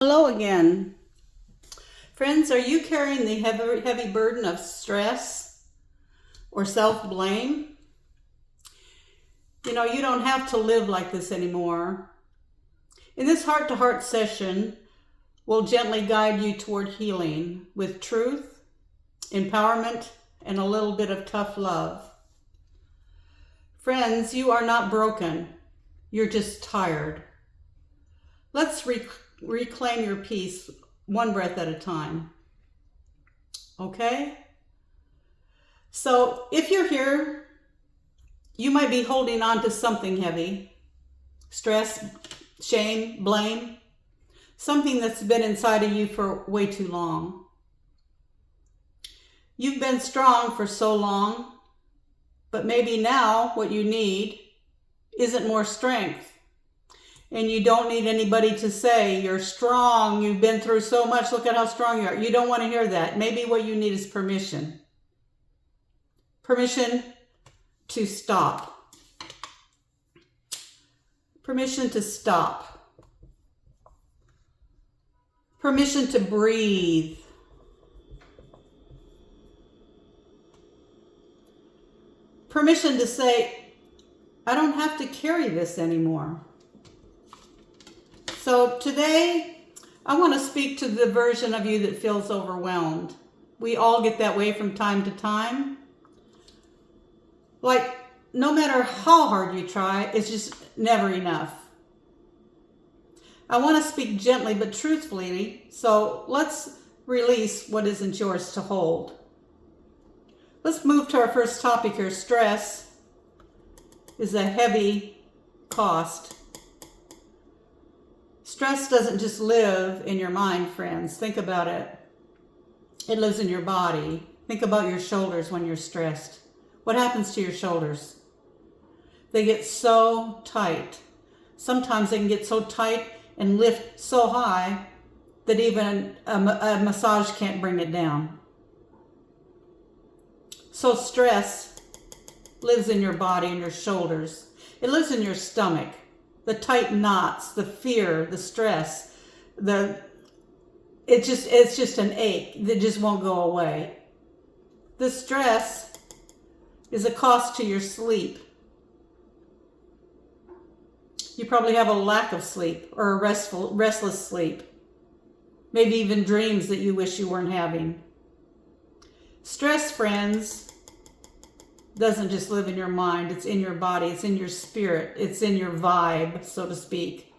Hello again. Friends, are you carrying the heavy burden of stress or self-blame? You know, you don't have to live like this anymore. In this heart-to-heart session, we'll gently guide you toward healing with truth, empowerment, and a little bit of tough love. Friends, you are not broken. You're just tired. Let's reclaim your peace one breath at a time. Okay? So if you're here, you might be holding on to something heavy. Stress, shame, blame. Something that's been inside of you for way too long. You've been strong for so long, but maybe now what you need isn't more strength. And you don't need anybody to say, you're strong, you've been through so much, look at how strong you are. You don't want to hear that. Maybe what you need is permission. Permission to stop. Permission to stop. Permission to breathe. Permission to say, I don't have to carry this anymore. So today, I want to speak to the version of you that feels overwhelmed. We all get that way from time to time. Like, no matter how hard you try, it's just never enough. I want to speak gently but truthfully, so let's release what isn't yours to hold. Let's move to our first topic here. Stress is a heavy cost. Stress doesn't just live in your mind, friends. Think about it. It lives in your body. Think about your shoulders when you're stressed. What happens to your shoulders? They get so tight. Sometimes they can get so tight and lift so high that even a massage can't bring it down. So stress lives in your body and your shoulders. It lives in your stomach. The tight knots, the fear, the stress, it's just an ache that just won't go away. The stress is a cost to your sleep. You probably have a lack of sleep or a restless sleep. Maybe even dreams that you wish you weren't having. Stress, friends, doesn't just live in your mind, it's in your body, it's in your spirit, it's in your vibe, so to speak.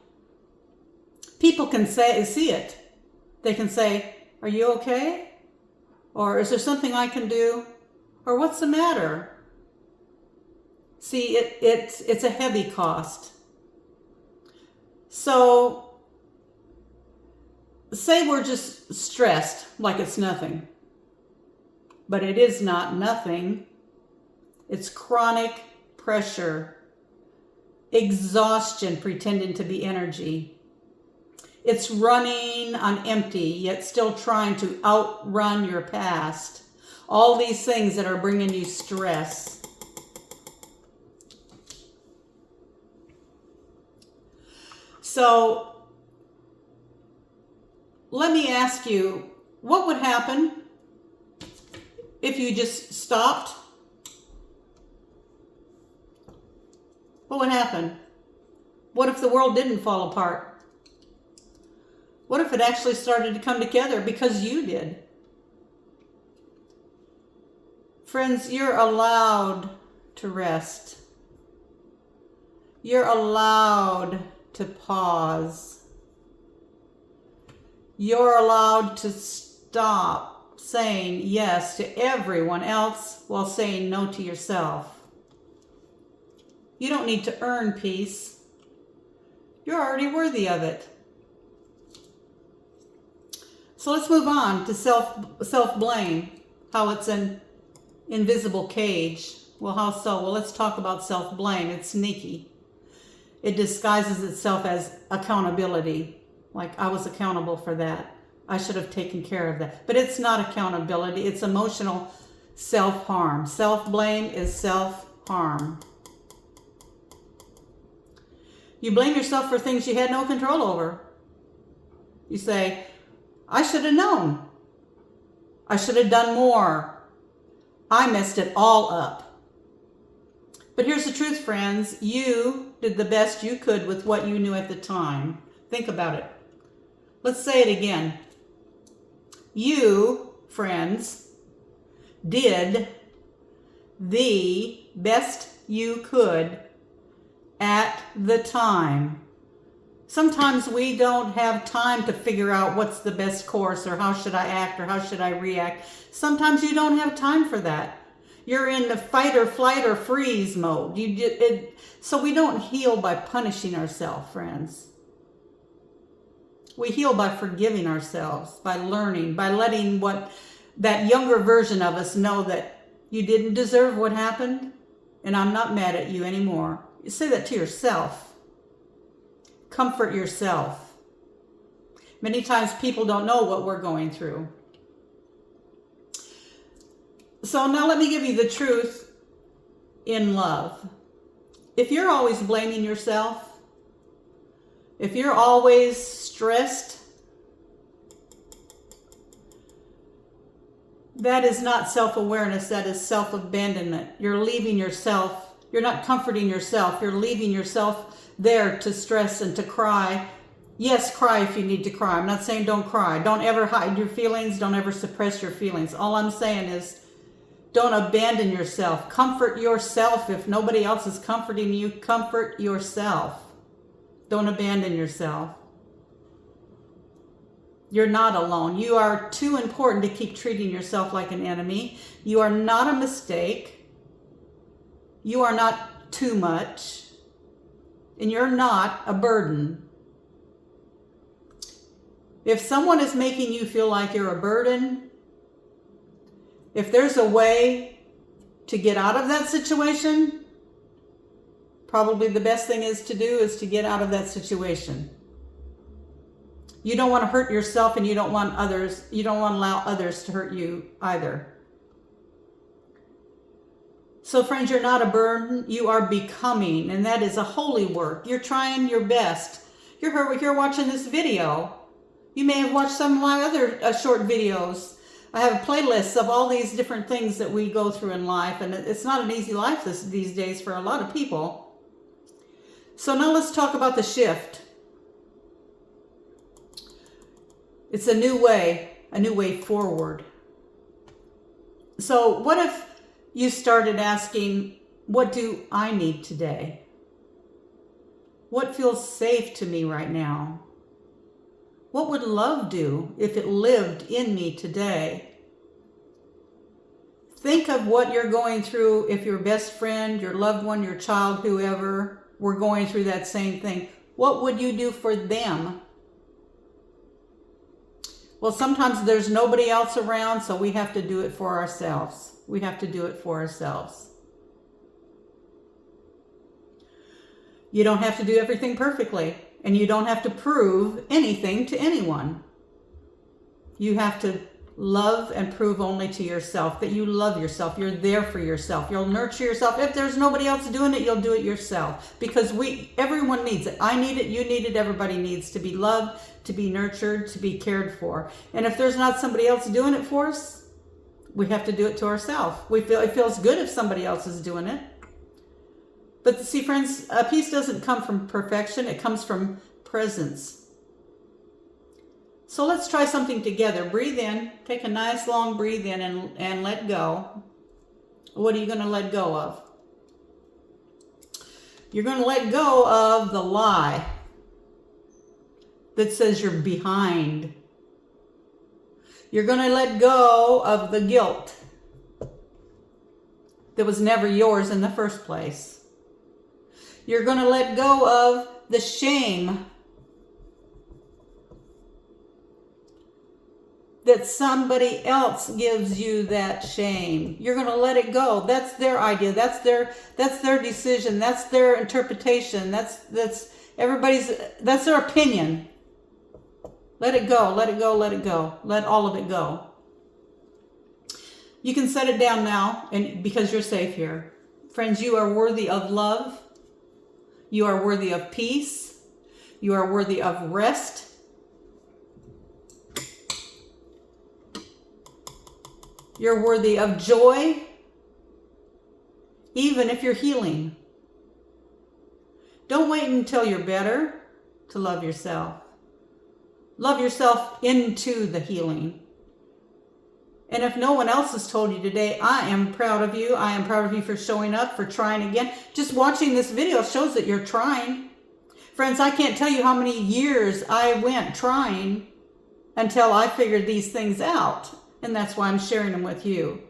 People can see it. They can say, are you okay? Or is there something I can do? Or what's the matter? See, it's a heavy cost. So, say we're just stressed like it's nothing. But it is not nothing. It's chronic pressure, exhaustion pretending to be energy. It's running on empty, yet still trying to outrun your past. All these things that are bringing you stress. So, let me ask you, what would happen if you just stopped? What would happen? What if the world didn't fall apart? What if it actually started to come together because you did? Friends, you're allowed to rest. You're allowed to pause. You're allowed to stop saying yes to everyone else while saying no to yourself. You don't need to earn peace. You're already worthy of it. So let's move on to self-blame, how it's an invisible cage. Well, how so? Well, let's talk about self-blame. It's sneaky. It disguises itself as accountability. Like, I was accountable for that. I should have taken care of that. But it's not accountability. It's emotional self-harm. Self-blame is self-harm. You blame yourself for things you had no control over. You say, I should have known. I should have done more. I messed it all up. But here's the truth, friends. You did the best you could with what you knew at the time. Think about it. Let's say it again. You, friends, did the best you could at the time. Sometimes we don't have time to figure out what's the best course, or how should I act, or how should I react. Sometimes you don't have time for that. You're in the fight or flight or freeze mode. So we don't heal by punishing ourselves, friends. We heal by forgiving ourselves, by learning, by letting that younger version of us know that you didn't deserve what happened, and I'm not mad at you anymore. You say that to yourself. Comfort yourself. Many times people don't know what we're going through. So now let me give you the truth in love. If you're always blaming yourself, if you're always stressed, that is not self-awareness, that is self-abandonment. You're leaving yourself, you're not comforting yourself, you're leaving yourself there to stress and to cry. Yes, cry if you need to cry. I'm not saying don't cry. Don't ever hide your feelings, don't ever suppress your feelings. All I'm saying is don't abandon yourself. Comfort yourself. If nobody else is comforting you, comfort yourself. Don't abandon yourself. You're not alone. You are too important to keep treating yourself like an enemy. You are not a mistake. You are not too much. And you're not a burden. If someone is making you feel like you're a burden, if there's a way to get out of that situation, probably the best thing is to do is to get out of that situation. You don't want to hurt yourself, and you don't want to allow others to hurt you either. So friends, you're not a burden, you are becoming, and that is a holy work. You're trying your best. You're watching this video. You may have watched some of my other short videos. I have playlists of all these different things that we go through in life, and it's not an easy life these days for a lot of people. So now let's talk about the shift. It's a new way forward. So what if you started asking, what do I need today? What feels safe to me right now? What would love do if it lived in me today? Think of what you're going through if your best friend, your loved one, your child, whoever, were going through that same thing. What would you do for them? Well, sometimes there's nobody else around, so we have to do it for ourselves. We have to do it for ourselves. You don't have to do everything perfectly, and you don't have to prove anything to anyone. You have to love and prove only to yourself that you love yourself. You're there for yourself. You'll nurture yourself. If there's nobody else doing it, you'll do it yourself. Because everyone needs it. I need it. You need it. Everybody needs to be loved, to be nurtured, to be cared for. And if there's not somebody else doing it for us, we have to do it to ourselves. It feels good if somebody else is doing it. But see, friends, peace doesn't come from perfection. It comes from presence. So let's try something together. Breathe in. Take a nice long breathe in and let go. What are you going to let go of? You're going to let go of the lie that says you're behind. You're going to let go of the guilt that was never yours in the first place. You're going to let go of the shame that somebody else gives you that shame. You're going to let it go. That's their idea. That's their decision. That's their interpretation. That's their opinion. Let it go. Let it go. Let it go. Let all of it go. You can set it down now, and because you're safe here. Friends, you are worthy of love. You are worthy of peace. You are worthy of rest. You're worthy of joy, even if you're healing. Don't wait until you're better to love yourself. Love yourself into the healing. And if no one else has told you today, I am proud of you. I am proud of you for showing up, for trying again. Just watching this video shows that you're trying. Friends, I can't tell you how many years I went trying until I figured these things out. And that's why I'm sharing them with you.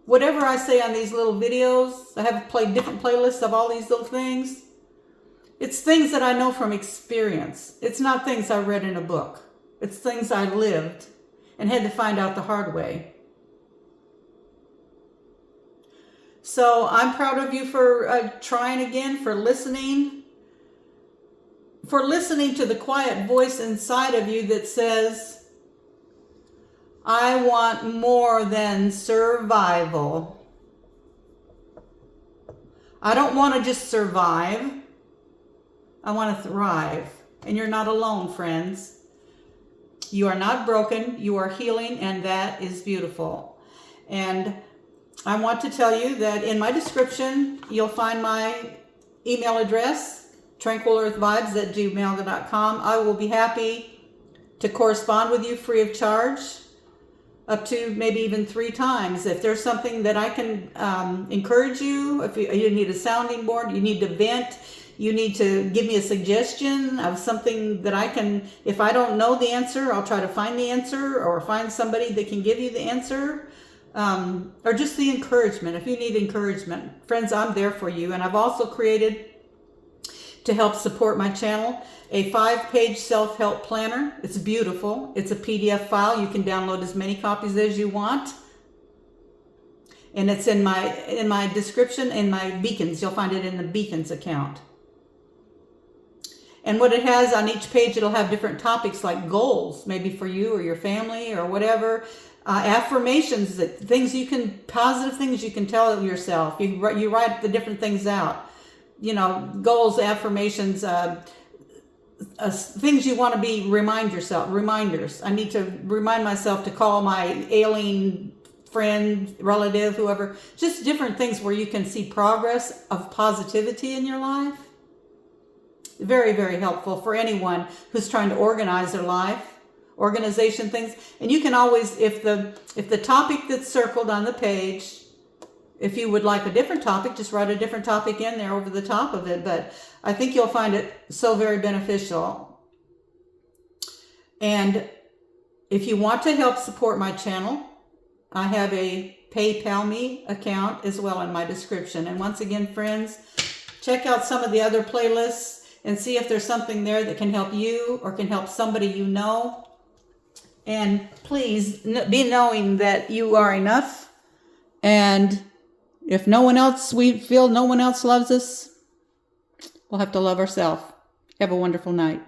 Whatever I say on these little videos, I have played different playlists of all these little things. It's things that I know from experience. It's not things I read in a book. It's things I lived and had to find out the hard way. So I'm proud of you for trying again, for listening to the quiet voice inside of you that says, I want more than survival. I don't want to just survive. I want to thrive. And you're not alone, friends. You are not broken. You are healing, and that is beautiful. And I want to tell you that in my description, you'll find my email address, TranquilEarthVibes@gmail.com. I will be happy to correspond with you free of charge, up to maybe even 3 times. If there's something that I can encourage you, if you need a sounding board, you need to vent, you need to give me a suggestion of something that I can, if I don't know the answer, I'll try to find the answer or find somebody that can give you the answer, or just the encouragement. If you need encouragement, friends, I'm there for you. And I've also created, to help support my channel, a 5-page self-help planner. It's beautiful. It's a PDF file. You can download as many copies as you want. And it's in my description, in my beacons. You'll find it in the beacons account. And what it has on each page, it'll have different topics like goals, maybe for you or your family or whatever. Affirmations, positive things you can tell yourself. You write the different things out. You know, goals, affirmations, things you want to be, reminders. I need to remind myself to call my ailing friend, relative, whoever. Just different things where you can see progress of positivity in your life. Very, very helpful for anyone who's trying to organize their life, organization things. And you can always, if the topic that's circled on the page, if you would like a different topic, just write a different topic in there over the top of it. But I think you'll find it so very beneficial. And if you want to help support my channel, I have a PayPal me account as well in my description. And once again, friends, check out some of the other playlists and see if there's something there that can help you or can help somebody you know. And please be knowing that you are enough. And if we feel no one else loves us, we'll have to love ourselves. Have a wonderful night.